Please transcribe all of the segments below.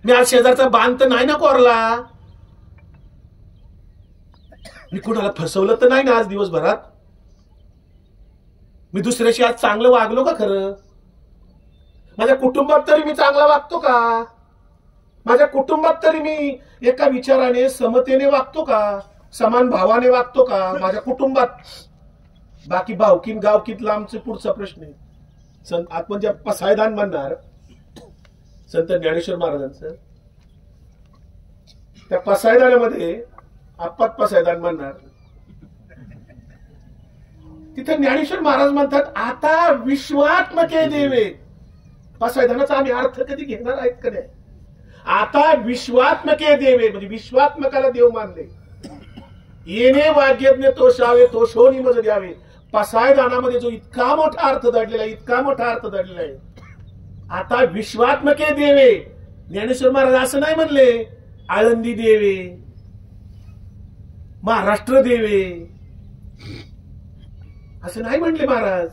मी आज शेजारचा बांध तर नाही ना कोरला, मी कुणाला फसवलं तर नाही ना आज दिवसभरात, मी दुसऱ्याशी आज चांगलं वागलो का खरं, माझ्या कुटुंबात तरी मी चांगला वागतो का, माझ्या कुटुंबात तरी मी एका विचाराने समतेने वागतो का, समान भावाने वागतो का माझ्या कुटुंबात. बाकी भावकीन गावकीत लांबचे पुढचा प्रश्न आहे. संत आत्मजा पसायदान म्हणणार संत ज्ञानेश्वर महाराजांचं, त्या पसायदानामध्ये आप्पात पसायदान म्हणणार, तिथे ज्ञानेश्वर महाराज म्हणतात आता विश्वात्मके देवे. पसायदानाचा आम्ही अर्थ कधी घेणार आहेत का नाही. आता विश्वात्मके देवे म्हणजे विश्वात्मकाला देव मानले. येणे वाग्यज्ञ तोषावे तोषोनी मज द्यावे. पसायदानामध्ये जो इतका मोठा अर्थ दडलेला आहे, इतका मोठा अर्थ दडलेला आहे. आता विश्वात्मके देवे. ज्ञानेश्वर महाराज असं नाही म्हणले आळंदी देवे, महाराष्ट्र देवे, असं नाही म्हणले महाराज.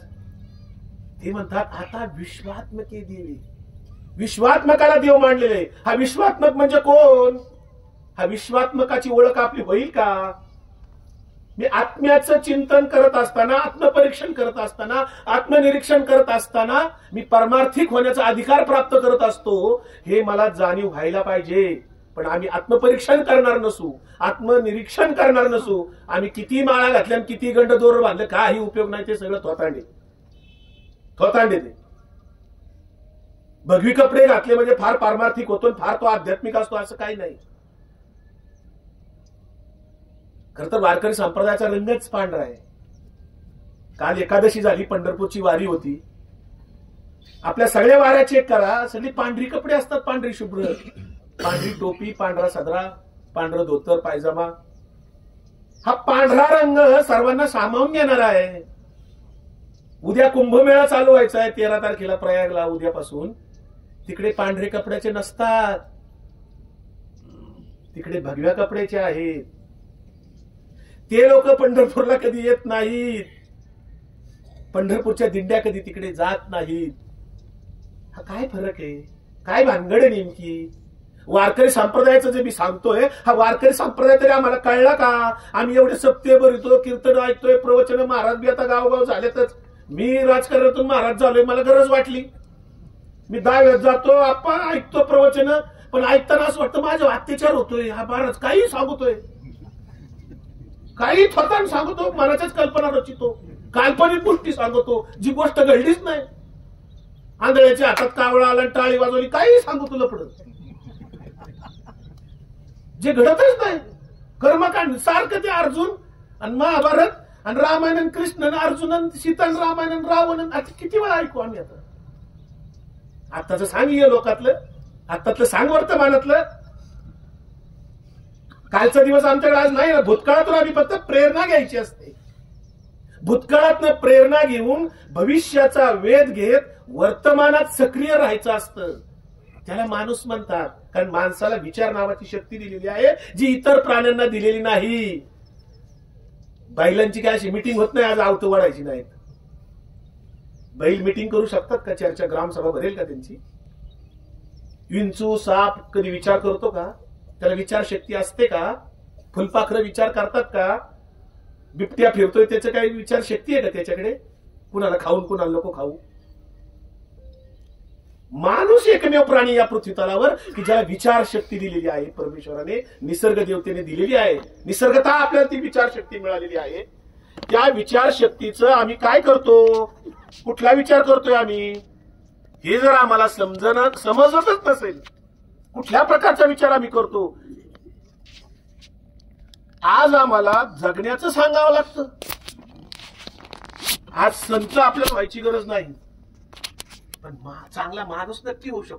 ते म्हणतात आता विश्वात्मके देवे. विश्वात्मकाला देव मानलेले. हा विश्वात्मक म्हणजे कोण, हा विश्वात्मकाची ओळख आपली होईल का. मी आत्म्याचं चिंतन करत असताना, आत्मपरीक्षण करत असताना, आत्मनिरीक्षण करत असताना मी परमार्थिक होण्याचा अधिकार प्राप्त करत असतो, हे मला जाणीव व्हायला पाहिजे. पण आम्ही आत्मपरीक्षण करणार नसू, आत्मनिरीक्षण करणार नसू, आम्ही किती माळा घातल्या आणि किती गंड दोर बांधलं काही उपयोग नाही. ते सगळं थोतांडे थोतांडे. ते भगवी कपडे घातले म्हणजे फार पारमार्थिक होतो, फार तो आध्यात्मिक असतो असं काही नाही. खर तर वारकरी संप्रदायाचा रंगच पांढरा आहे. काल एकादशी झाली, पंढरपूरची वारी होती. आपल्या सगळ्या वाऱ्या चेक करा, सगळी पांढरी कपडे असतात, पांढरी शुभ्र, पांढरी टोपी, पांढरा सदरा, पांढरं धोतर पायजामा. हा पांढरा रंग सर्वांना सामावून घेणारा आहे. उद्या कुंभमेळा चालू व्हायचा आहे 13 तारखेला प्रयागला. उद्यापासून तिकडे पांढरे कपड्याचे नसतात, तिकडे भगव्या कपड्याचे आहेत. ते लोक पंढरपूरला कधी येत नाहीत, पंढरपूरच्या दिंड्या कधी तिकडे जात नाहीत. हा काय फरक आहे, काय भानगड नेमकी. वारकरी संप्रदायाचं जे मी सांगतोय, हा वारकरी संप्रदाय तरी आम्हाला कळला का. आम्ही एवढे सप्ते भरतोय, कीर्तन ऐकतोय, प्रवचन. महाराज बी आता गावगाव झालेतच. मी राजकारणातून महाराज झालोय, मला गरज वाटली. मी दहाव्यात जातो, आपण ऐकतो प्रवचन, पण ऐकताना असं वाटतं माझ्या अत्याचार होतोय. हा महाराज काही सांगतोय, काही थोतान सांगतो, मनाच्याच कल्पना रचितो, काल्पनिक गोष्टी सांगतो, जी गोष्ट घडलीच नाही. आंधळ्याच्या हातात कावळा आला, टाळी वाजवली, काही सांगू तुला पडत, जे घडतच नाही. कर्मकांड सारखं ते अर्जुन आणि महाभारत आणि रामायण आणि कृष्ण आणि अर्जुन आणि सीता आणि रामायण आणि रावण. आता किती वेळा ऐकू आम्ही. आताच सांग ये लोकातलं, आतातलं सांग वर्तमानातलं. कालचा दिवस आमच्याकडे आज नाही ना. भूतकाळातून आम्ही फक्त प्रेरणा घ्यायची असते. भूतकाळातनं प्रेरणा घेऊन भविष्याचा वेध घेत वर्तमानात सक्रिय राहायचं असतं. त्याला माणूस म्हणतात, कारण माणसाला विचार नावाची शक्ती दिलेली आहे, जी इतर प्राण्यांना दिलेली नाही. बैलांची काय अशी मिटिंग होत नाही आज आवतं वाढायची नाहीत. बैल मिटिंग करू शकतात का, चर्चा ग्रामसभा भरेल का त्यांची. विंचू साप कधी विचार करतो का, त्याला विचार शक्ती असते का. फुलपाखरं विचार करतात का. बिबट्या फिरतोय त्याचं काही विचार शक्ती आहे का त्याच्याकडे. कुणाला खाऊन कुणाला नको खाऊ. माणूस एकमेव प्राणी या पृथ्वी तलावर की ज्याला विचार शक्ती दिलेली आहे परमेश्वराने, निसर्ग देवतेने दिलेली आहे. निसर्गतः आपल्याला ती विचार शक्ती मिळालेली आहे. त्या विचार शक्तीचं आम्ही काय करतो, कुठला विचार करतोय आम्ही, हे जर आम्हाला समजतच नसेल, कुठल्या प्रकारचा विचार आम्ही करतो. आज आम्हाला जगण्याचं सांगावं लागतं. आज संत आपल्याला व्हायची गरज नाही, पण चांगला माणूस नक्की होऊ शकतो.